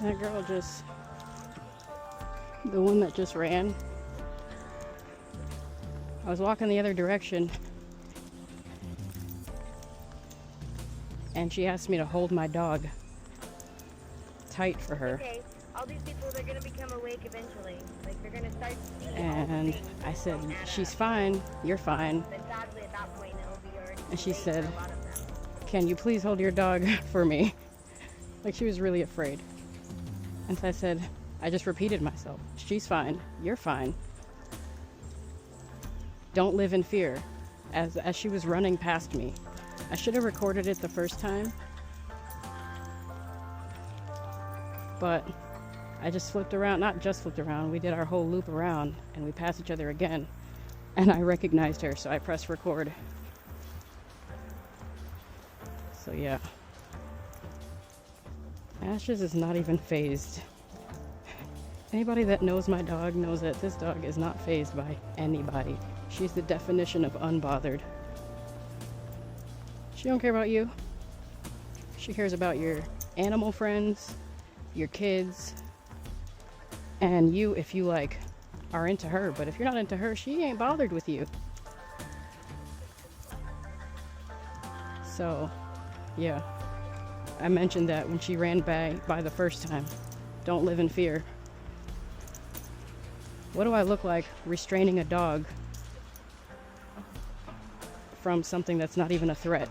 That girl just, the one that just ran, I was walking the other direction and she asked me to hold my dog tight for her. Okay, all these people, they're gonna become awake eventually. Like, they're gonna start seeing And I said, she's fine, you're fine. But sadly, at that point, it'll be already And she late said, for a lot of them. can you please hold your dog for me? Like, she was really afraid. And so I said, I just repeated myself. She's fine, you're fine. Don't live in fear. As she was running past me. I should have recorded it the first time, but I just flipped around, not just flipped around, we did our whole loop around and we passed each other again and I recognized her, so I pressed record. So yeah, Ashes is not even phased. Anybody that knows my dog knows that this dog is not phased by anybody. She's the definition of unbothered. She don't care about you. She cares about your animal friends, your kids, and you if you like are into her. But if you're not into her, she ain't bothered with you. So, yeah. I mentioned that when she ran by the first time. Don't live in fear. What do I look like restraining a dog from something that's not even a threat?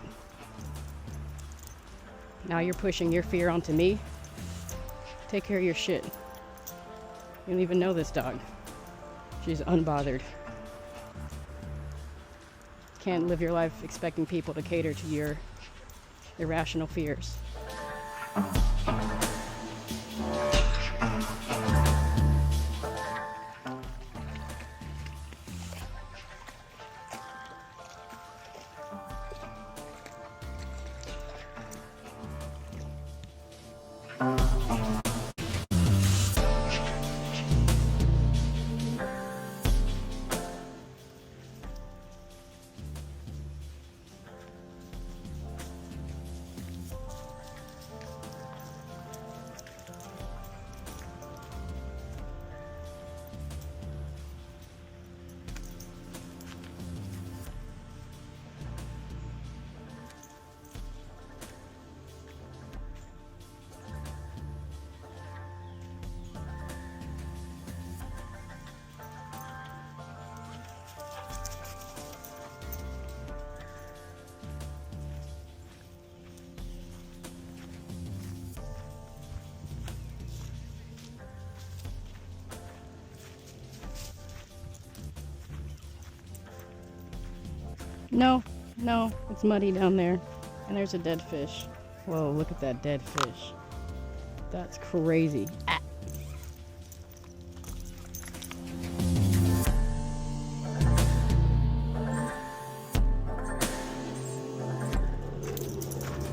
Now you're pushing your fear onto me. Take care of your shit. You don't even know this dog. She's unbothered. Can't live your life expecting people to cater to your irrational fears. No, it's muddy down there. And there's a dead fish. Whoa, look at that dead fish. That's crazy. Ah.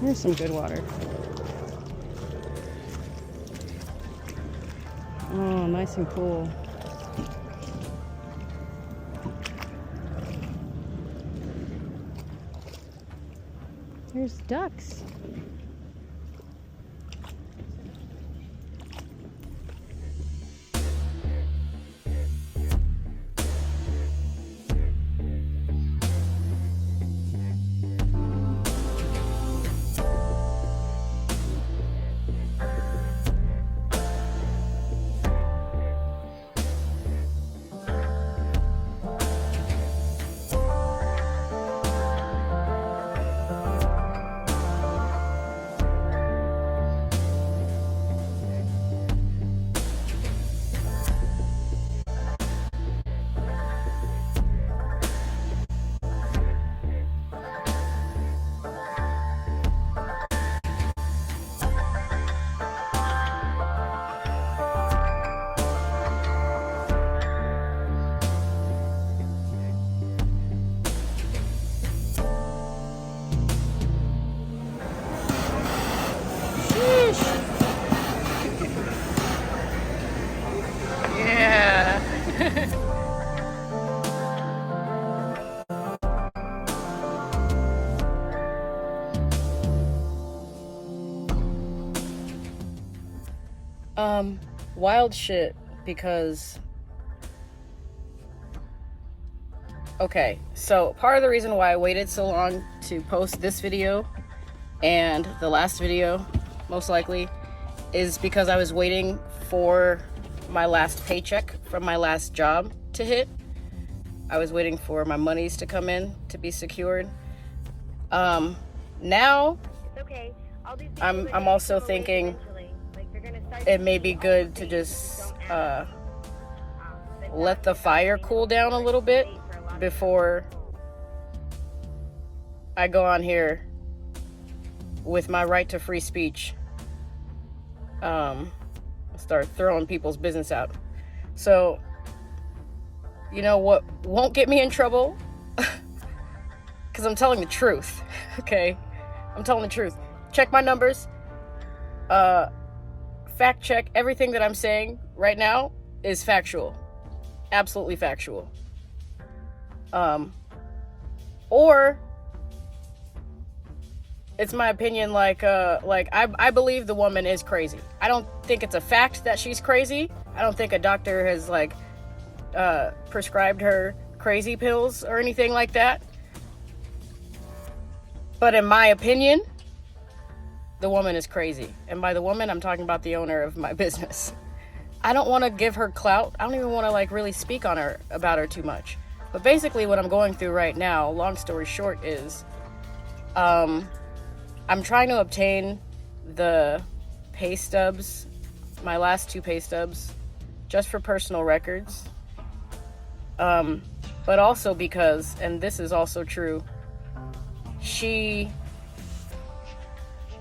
Here's some good water. Oh, nice and cool. There's ducks. Wild shit, because okay, so part of the reason why I waited so long to post this video and the last video, most likely, is because I was waiting for my last paycheck from my last job to hit. I was waiting for my monies to come in to be secured. Now It's okay. All these people I'm also thinking like, they're gonna start it may be good to just let the fire cool down a little bit before I go on here with my right to free speech, start throwing people's business out. So, you know what won't get me in trouble? Because I'm telling the truth, okay? I'm telling the truth. Check my numbers. Fact check everything that I'm saying right now is factual. Absolutely factual. Or it's my opinion, like I believe the woman is crazy. I don't think it's a fact that she's crazy. I don't think a doctor has prescribed her crazy pills or anything like that. But in my opinion, the woman is crazy. And by the woman, I'm talking about the owner of my business. I don't want to give her clout. I don't even want to really speak on her, about her too much. But basically what I'm going through right now, long story short, is I'm trying to obtain the pay stubs, my last 2 pay stubs, just for personal records. But also because, and this is also true, she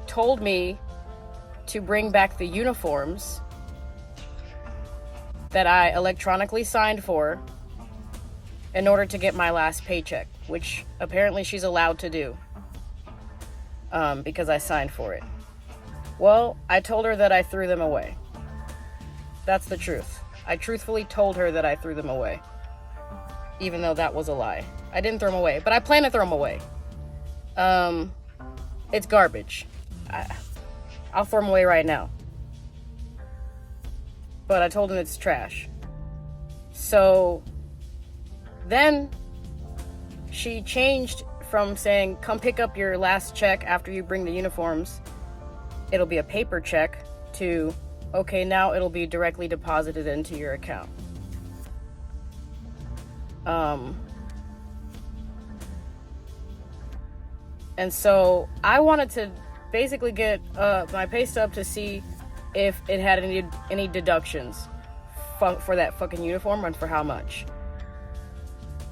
told me to bring back the uniforms that I electronically signed for in order to get my last paycheck, which apparently she's allowed to do, because I signed for it. Well, I told her that I threw them away. That's the truth. I truthfully told her that I threw them away, even though that was a lie. I didn't throw them away, but I plan to throw them away. It's garbage. I'll throw them away right now. But I told him it's trash. So then she changed from saying, come pick up your last check after you bring the uniforms. It'll be a paper check, to, okay, now it'll be directly deposited into your account. And so I wanted to basically get my pay stub to see if it had any deductions for that fucking uniform and for how much.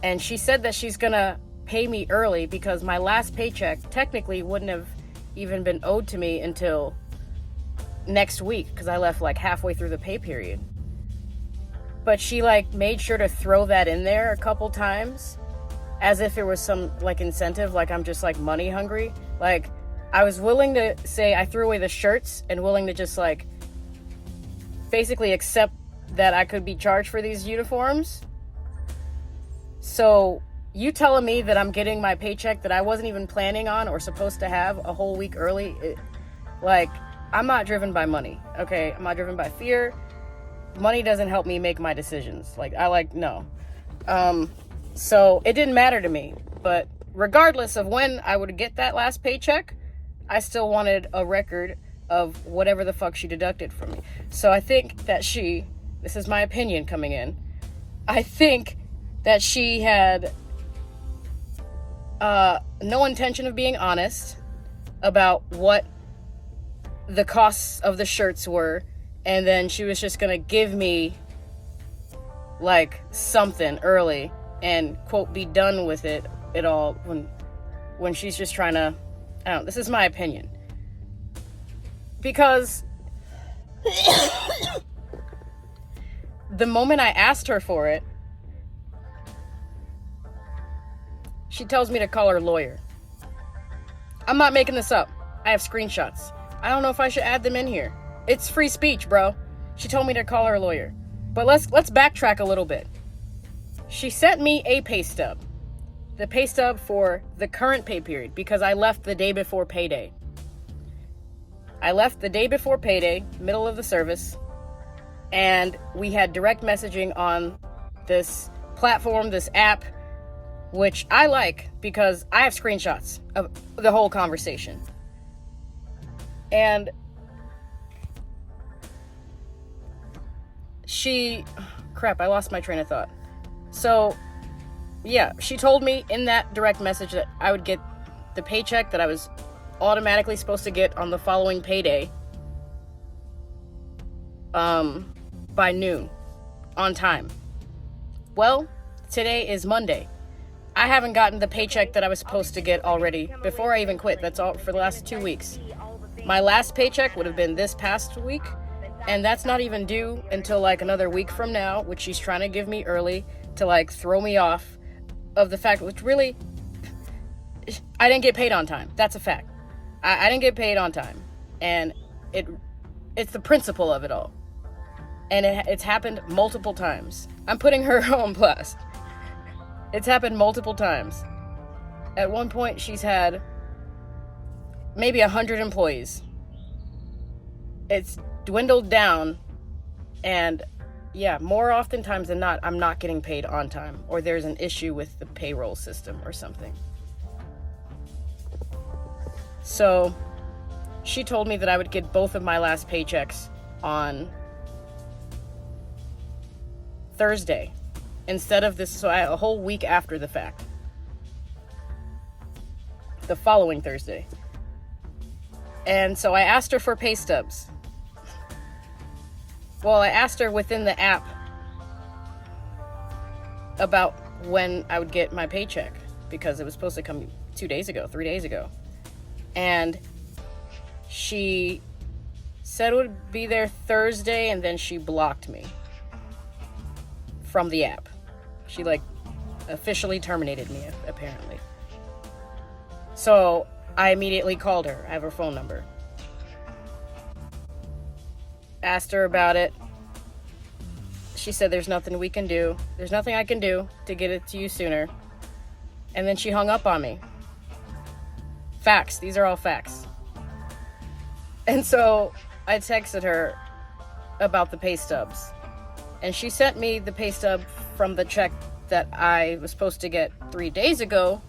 And she said that she's gonna pay me early because my last paycheck technically wouldn't have even been owed to me until next week, because I left halfway through the pay period. But she made sure to throw that in there a couple times as if it was some incentive, I'm just money hungry. I was willing to say I threw away the shirts and willing to just basically accept that I could be charged for these uniforms. So you telling me that I'm getting my paycheck that I wasn't even planning on or supposed to have a whole week early, I'm not driven by money, okay? I'm not driven by fear. Money doesn't help me make my decisions. No. So it didn't matter to me. But regardless of when I would get that last paycheck, I still wanted a record of whatever the fuck she deducted from me. So I think that this is my opinion coming in, I think that she had no intention of being honest about what the costs of the shirts were, and then she was just gonna give me something early and quote be done with it all when she's just trying to, I don't know, this is my opinion. Because the moment I asked her for it, she tells me to call her lawyer. I'm not making this up. I have screenshots. I don't know if I should add them in here. It's free speech, bro. She told me to call her lawyer. But let's backtrack a little bit. She sent me a pay stub. The pay stub for the current pay period, because I left the day before payday. I left the day before payday, middle of the service, And we had direct messaging on this platform, this app, which I like because I have screenshots of the whole conversation. And crap, I lost my train of thought. So, yeah, she told me in that direct message that I would get the paycheck that I was automatically supposed to get on the following payday by noon, on time. Well, today is Monday. I haven't gotten the paycheck that I was supposed to get already before I even quit. That's all for the last 2 weeks. My last paycheck would have been this past week, and that's not even due until like another week from now, which she's trying to give me early to like throw me off of the fact, which really, I didn't get paid on time. That's a fact. I didn't get paid on time, and it's the principle of it all. And it's happened multiple times. I'm putting her on blast. It's happened multiple times. At one point, she's had maybe 100 employees. It's dwindled down, and yeah, more oftentimes than not, I'm not getting paid on time, or there's an issue with the payroll system or something. So she told me that I would get both of my last paychecks on Thursday instead of this, so a whole week after the fact, the following Thursday. And so I asked her for pay stubs. Well, I asked her within the app about when I would get my paycheck, because it was supposed to come 3 days ago. And she said it would be there Thursday, and then she blocked me from the app. She like officially terminated me, apparently. So I immediately called her. I have her phone number. Asked her about it. She said there's nothing we can do. There's nothing I can do to get it to you sooner. And then she hung up on me. Facts. These are all facts. And so I texted her about the pay stubs. And she sent me the pay stub from the check that I was supposed to get 3 days ago.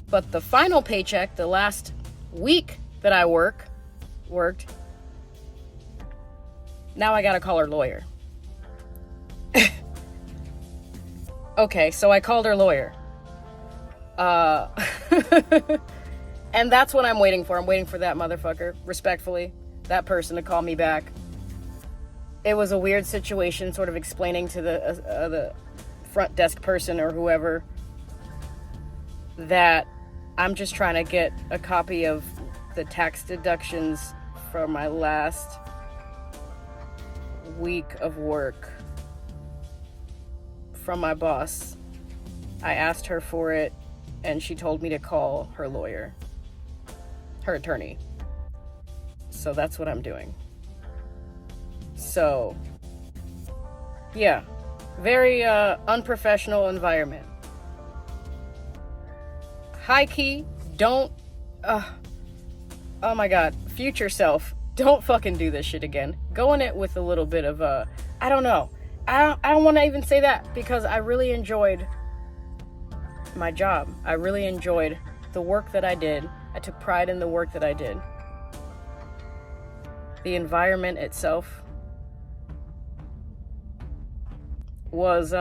But the final paycheck, the last week that I worked, now I gotta call her lawyer. Okay, so I called her lawyer. And that's what I'm waiting for. I'm waiting for that motherfucker, respectfully, that person to call me back. It was a weird situation, sort of explaining to the front desk person or whoever that I'm just trying to get a copy of the tax deductions for my last week of work from my boss. I asked her for it, and she told me to call her lawyer, her attorney. So that's what I'm doing. So, yeah, very unprofessional environment. High key, don't, oh my god, future self, don't fucking do this shit again. Go in it with a little bit of, I don't know. I don't want to even say that, because I really enjoyed my job. I really enjoyed the work that I did. I took pride in the work that I did. The environment itself was,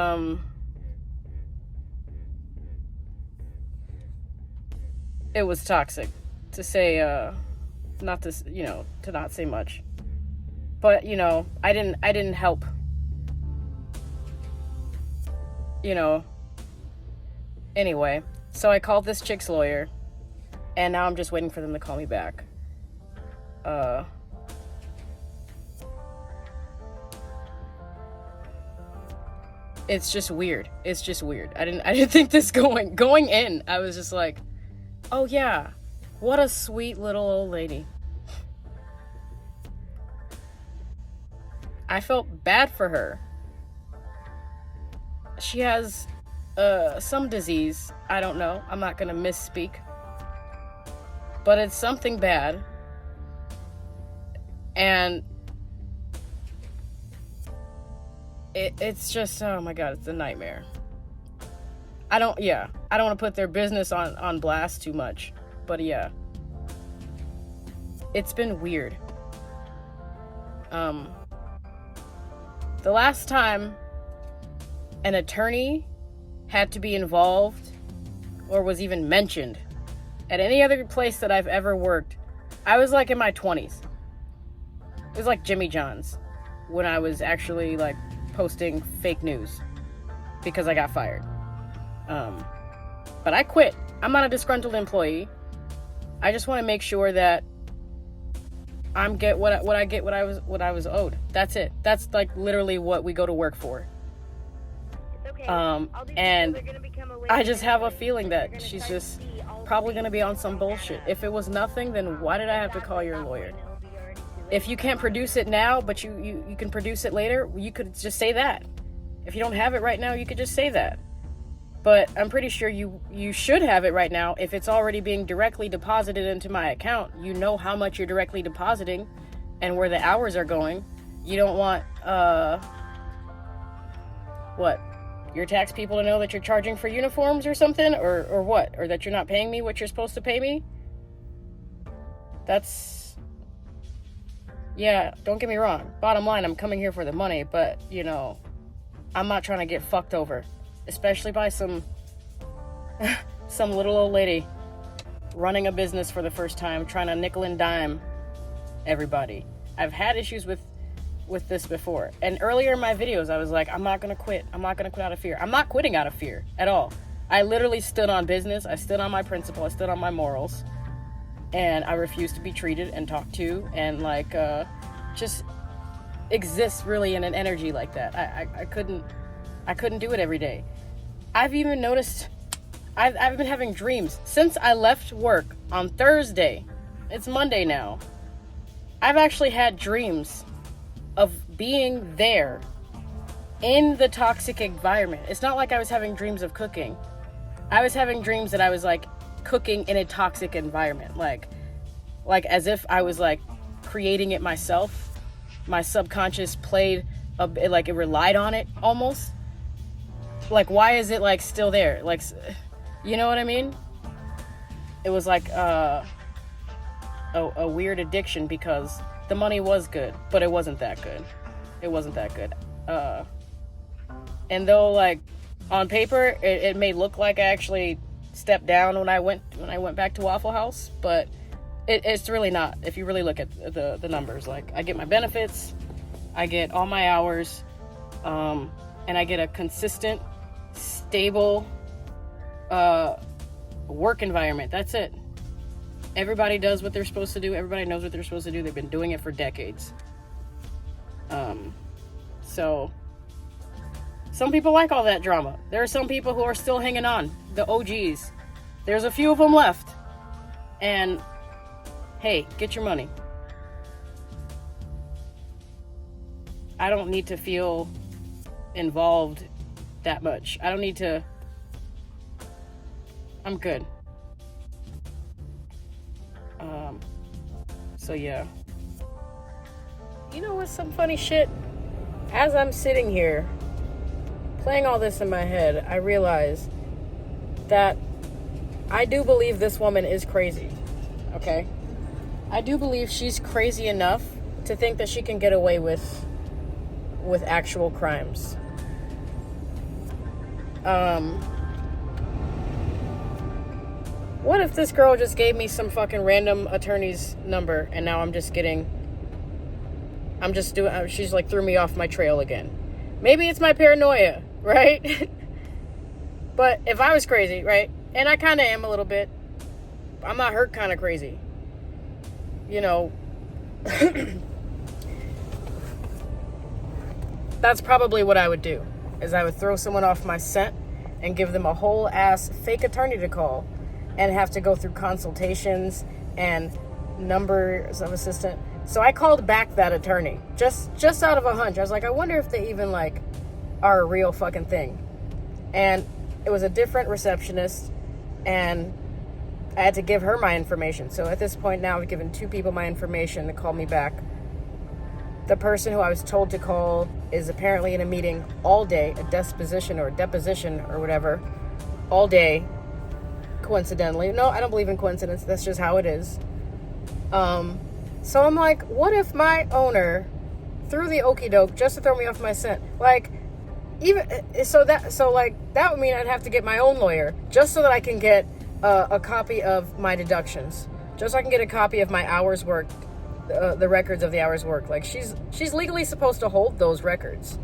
it was toxic, to say, not to, to not say much. But, I didn't help. Anyway, so I called this chick's lawyer, and now I'm just waiting for them to call me back. It's just weird. It's just weird. I didn't think this going in. I was just like, oh yeah, what a sweet little old lady. I felt bad for her. She has some disease. I don't know. I'm not gonna misspeak. But it's something bad. And it's just, oh my God, it's a nightmare. I don't want to put their business on blast too much, but yeah, it's been weird. The last time an attorney had to be involved or was even mentioned at any other place that I've ever worked, I was like in my 20s. It was like Jimmy John's when I was actually like posting fake news because I got fired. But I quit. I'm not a disgruntled employee. I just want to make sure that I was owed. That's it. That's like literally what we go to work for. Okay. And I just have a feeling that she's just probably going to be on some bullshit. If it was nothing, then why did I have to call your lawyer? If you can't produce it now, but you can produce it later, you could just say that. If you don't have it right now, you could just say that. But I'm pretty sure you should have it right now. If it's already being directly deposited into my account, you know how much you're directly depositing and where the hours are going. You don't want, your tax people to know that you're charging for uniforms or something? Or what? Or that you're not paying me what you're supposed to pay me? Yeah, don't get me wrong. Bottom line, I'm coming here for the money, but, I'm not trying to get fucked over. Especially by some little old lady running a business for the first time, trying to nickel and dime everybody. I've had issues with this before. And earlier in my videos, I was like, I'm not going to quit. I'm not going to quit out of fear. I'm not quitting out of fear at all. I literally stood on business. I stood on my principle. I stood on my morals. And I refused to be treated and talked to and just exist really in an energy like that. I couldn't do it every day. I've even noticed I've been having dreams since I left work on Thursday. It's Monday now. I've actually had dreams of being there in the toxic environment. It's not like I was having dreams of cooking. I was having dreams that I was like cooking in a toxic environment, like as if I was like creating it myself. My subconscious played like it relied on it almost. Like, why is it like still there? Like, you know what I mean? It was like a weird addiction because the money was good, but it wasn't that good. And though like on paper it may look like I actually stepped down when I went back to Waffle House, but it's really not. If you really look at the numbers, like I get my benefits, I get all my hours, and I get a consistent, stable work environment. That's it. Everybody does what they're supposed to do. Everybody knows what they're supposed to do. They've been doing it for decades. So some people like all that drama. There are some people who are still hanging on, the OGs. There's a few of them left. And hey, get your money. I don't need to feel involved that much. I don't need to. I'm good. So yeah. You know what's some funny shit? As I'm sitting here playing all this in my head, I realize that I do believe this woman is crazy. Okay? I do believe she's crazy enough to think that she can get away with actual crimes. What if this girl just gave me some fucking random attorney's number and now she's like threw me off my trail again. Maybe it's my paranoia, right? But if I was crazy, right? And I kind of am a little bit. I'm not hurt kind of crazy. That's probably what I would do, is I would throw someone off my scent and give them a whole ass fake attorney to call and have to go through consultations and numbers of assistant. So I called back that attorney just out of a hunch. I was like, I wonder if they even like are a real fucking thing. And it was a different receptionist, and I had to give her my information. So at this point now, I've given two people my information to call me back. The person who I was told to call is apparently in a meeting all day, a deposition or whatever, all day, coincidentally. No, I don't believe in coincidence. That's just how it is. So I'm like, what if my owner threw the okie doke just to throw me off my scent? Like, that would mean I'd have to get my own lawyer just so that I can get a copy of my deductions, just so I can get a copy of my hours worked, the records of the hours worked. Like, she's legally supposed to hold those records.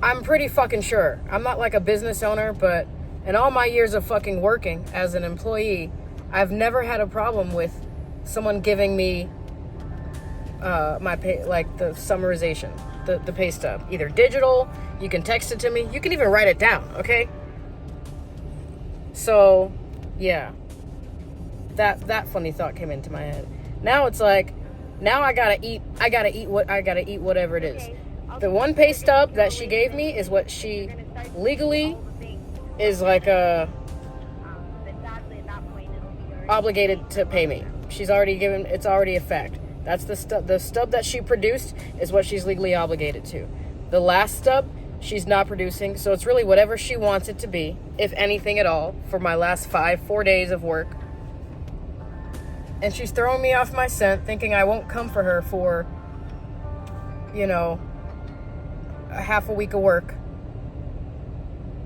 I'm pretty fucking sure. I'm not like a business owner, but in all my years of fucking working as an employee, I've never had a problem with someone giving me my pay, like the summarization, the pay stub, either digital. You can text it to me. You can even write it down. Okay. So, yeah, that funny thought came into my head. Now it's like, now I gotta eat whatever it is. The one pay stub that she gave me is what she legally is like obligated to pay me. She's already given, it's already a fact. That's the stub that she produced is what she's legally obligated to. The last stub, she's not producing, so it's really whatever she wants it to be, if anything at all, for my last 4 days of work. And she's throwing me off my scent, thinking I won't come for her for, a half a week of work.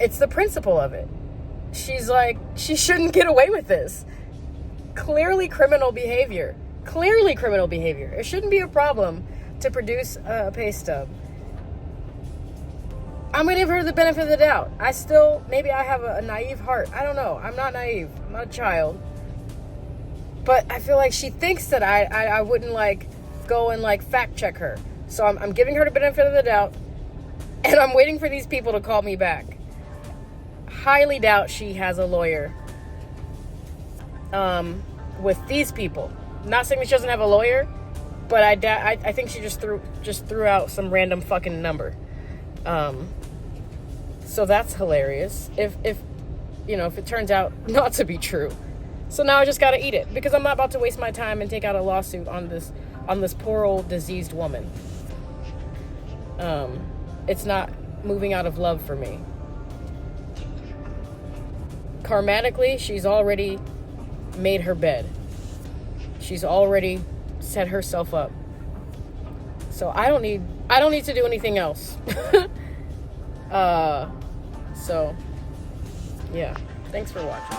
It's the principle of it. She's like, she shouldn't get away with this. Clearly criminal behavior. It shouldn't be a problem to produce a pay stub. I'm going to give her the benefit of the doubt. Maybe I have a naive heart. I don't know. I'm not naive. I'm not a child. But I feel like she thinks that I wouldn't go and fact check her. So I'm giving her the benefit of the doubt. And I'm waiting for these people to call me back. Highly doubt she has a lawyer with these people. Not saying that she doesn't have a lawyer, but I think she just threw out some random fucking number. So that's hilarious. If it turns out not to be true. So now I just gotta eat it, because I'm not about to waste my time and take out a lawsuit on this poor old diseased woman. It's not moving out of love for me. Karmatically, she's already made her bed. She's already set herself up. So I don't need to do anything else. So yeah, thanks for watching.